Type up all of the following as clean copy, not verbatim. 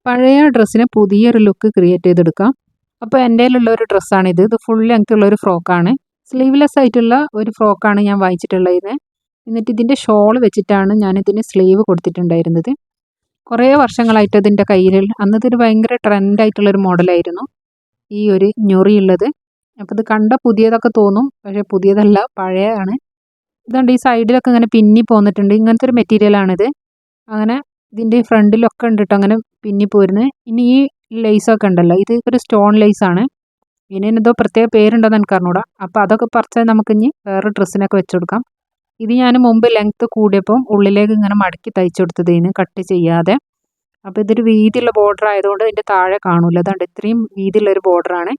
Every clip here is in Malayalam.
പഴയ ഡ്രസ്സിന് പുതിയൊരു ലുക്ക് ക്രിയേറ്റ് ചെയ്തെടുക്കാം. അപ്പോൾ എൻ്റെ കയ്യിലുള്ള ഒരു ഡ്രസ്സാണിത്. ഇത് ഫുൾ ലെങ്ത് ഉള്ള ഒരു ഫ്രോക്കാണ്. സ്ലീവ്ലെസ് ആയിട്ടുള്ള ഒരു ഫ്രോക്കാണ് ഞാൻ വാങ്ങിച്ചിട്ടുള്ളത്. എന്നിട്ട് ഇതിൻ്റെ ഷോൾ വെച്ചിട്ടാണ് ഞാൻ ഇതിന് സ്ലീവ് കൊടുത്തിട്ടുണ്ടായിരുന്നത്. കുറേ വർഷങ്ങളായിട്ട് ഇതിൻ്റെ കയ്യിൽ അന്നതൊരു ഭയങ്കര ട്രെൻഡായിട്ടുള്ളൊരു മോഡലായിരുന്നു ഈ ഒരു ഞൊറിയുള്ളത്. അപ്പോൾ ഇത് കണ്ട പുതിയതൊക്കെ തോന്നും, പക്ഷേ പുതിയതല്ല, പഴയതാണ്. ഇതുകൊണ്ട് ഈ സൈഡിലൊക്കെ ഇങ്ങനെ പിന്നി പോന്നിട്ടുണ്ട്. ഇങ്ങനത്തെ ഒരു മെറ്റീരിയലാണിത്. അങ്ങനെ ഇതിൻ്റെ ഫ്രണ്ടിലൊക്കെ ഉണ്ട് കേട്ടോ അങ്ങനെ പിന്നി പോരുന്നത്. ഇനി ഈ ലേസൊക്കെ ഉണ്ടല്ലോ, ഇത് ഒരു സ്റ്റോൺ ലേസാണ്. ഇതിനെന്തോ പ്രത്യേക പേരുണ്ടോയെന്ന് എനിക്ക് അറിഞ്ഞൂടാ. അപ്പോൾ അതൊക്കെ പറിച്ചാൽ നമുക്കിനി വേറെ ഡ്രസ്സിനൊക്കെ വെച്ച് കൊടുക്കാം. ഇത് ഞാൻ മുമ്പ് ലെങ്ത്ത് കൂടിയപ്പം ഉള്ളിലേക്ക് ഇങ്ങനെ മടക്കി തയ്ച്ചു കൊടുത്തതിന് കട്ട് ചെയ്യാതെ. അപ്പോൾ ഇതൊരു വീതിയുള്ള ബോർഡർ ആയതുകൊണ്ട് ഇതിൻ്റെ താഴെ കാണൂല. അതുകൊണ്ട് ഇത്രയും വീതിയുള്ളൊരു ബോർഡറാണ്.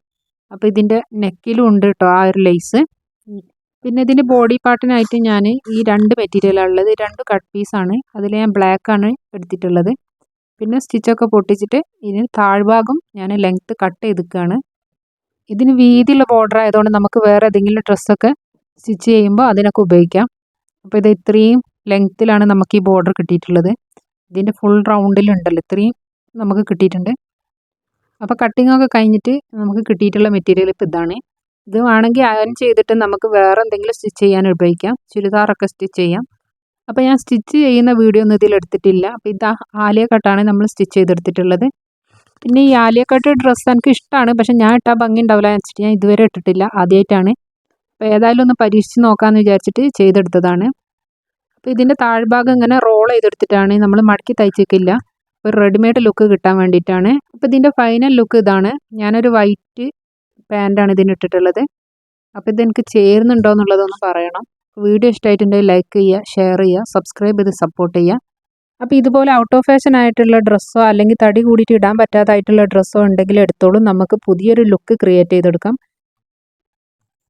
അപ്പോൾ ഇതിൻ്റെ നെക്കിലും ഉണ്ട് കേട്ടോ ആ ഒരു ലേസ്. പിന്നെ ഇതിൻ്റെ ബോഡി പാർട്ടിനായിട്ട് ഞാൻ ഈ രണ്ട് മെറ്റീരിയലാണ് ഉള്ളത്. രണ്ട് കട്ട് പീസാണ്. അതിൽ ഞാൻ ബ്ലാക്കാണ് എടുത്തിട്ടുള്ളത്. പിന്നെ സ്റ്റിച്ചൊക്കെ പൊട്ടിച്ചിട്ട് ഇതിന് താഴ്ഭാഗം ഞാൻ ലെങ്ത്ത് കട്ട് ചെയ്തിക്കുകയാണ്. ഇതിന് വീതിയുള്ള ബോർഡർ ആയതുകൊണ്ട് നമുക്ക് വേറെ ഏതെങ്കിലും ഡ്രസ്സൊക്കെ സ്റ്റിച്ച് ചെയ്യുമ്പോൾ അതിനൊക്കെ ഉപയോഗിക്കാം. അപ്പോൾ ഇത് ഇത്രയും ലെങ്ത്തിലാണ് നമുക്ക് ഈ ബോർഡർ കിട്ടിയിട്ടുള്ളത്. ഇതിൻ്റെ ഫുൾ റൗണ്ടിലുണ്ടല്ലോ ഇത്രയും നമുക്ക് കിട്ടിയിട്ടുണ്ട്. അപ്പോൾ കട്ടിങ്ങൊക്കെ കഴിഞ്ഞിട്ട് നമുക്ക് കിട്ടിയിട്ടുള്ള മെറ്റീരിയൽ ഇപ്പോൾ ഇതാണ്. ഇത് വേണമെങ്കിൽ അയൺ ചെയ്തിട്ട് നമുക്ക് വേറെ എന്തെങ്കിലും സ്റ്റിച്ച് ചെയ്യാൻ ഉപയോഗിക്കാം. ചുരിദാറൊക്കെ സ്റ്റിച്ച് ചെയ്യാം. അപ്പോൾ ഞാൻ സ്റ്റിച്ച് ചെയ്യുന്ന വീഡിയോ ഒന്നും ഇതിലെടുത്തിട്ടില്ല. അപ്പോൾ ഇത് ആലിയ കട്ടാണ് നമ്മൾ സ്റ്റിച്ച് ചെയ്തെടുത്തിട്ടുള്ളത്. പിന്നെ ഈ ആലിയ കട്ട് ഡ്രസ്സ് എനിക്ക് ഇഷ്ടമാണ്, പക്ഷേ ഞാൻ ഇട്ടാൽ ഭംഗി ഉണ്ടാവില്ല എന്ന് വെച്ചിട്ട് ഞാൻ ഇതുവരെ ഇട്ടിട്ടില്ല, ആദ്യമായിട്ടാണ്. അപ്പോൾ ഏതായാലും ഒന്ന് പരീക്ഷിച്ച് നോക്കാമെന്ന് വിചാരിച്ചിട്ട് ചെയ്തെടുത്തതാണ്. അപ്പോൾ ഇതിൻ്റെ താഴ്ഭാഗം ഇങ്ങനെ റോൾ ചെയ്തെടുത്തിട്ടാണ്, നമ്മൾ മടക്കി തയ്ച്ചേക്കില്ല, ഒരു റെഡിമെയ്ഡ് ലുക്ക് കിട്ടാൻ വേണ്ടിയിട്ടാണ്. അപ്പോൾ ഇതിൻ്റെ ഫൈനൽ ലുക്ക് ഇതാണ്. ഞാനൊരു വൈറ്റ് പാൻറ്റാണ് ഇതിന് ഇട്ടിട്ടുള്ളത്. അപ്പോൾ ഇതെനിക്ക് ചേരുന്നുണ്ടോ എന്നുള്ളതൊന്ന് പറയണം. വീഡിയോ ഇഷ്ടമായിട്ടുണ്ടെങ്കിൽ ലൈക്ക് ചെയ്യുക, ഷെയർ ചെയ്യുക, സബ്സ്ക്രൈബ് ചെയ്ത് സപ്പോർട്ട് ചെയ്യുക. അപ്പോൾ ഇതുപോലെ ഔട്ട് ഓഫ് ഫാഷൻ ആയിട്ടുള്ള ഡ്രസ്സോ അല്ലെങ്കിൽ തടി കൂടിയിട്ട് ഇടാൻ പറ്റാതായിട്ടുള്ള ഡ്രസ്സോ ഉണ്ടെങ്കിൽ എടുത്തോളും, നമുക്ക് പുതിയൊരു ലുക്ക് ക്രിയേറ്റ് ചെയ്തെടുക്കാം.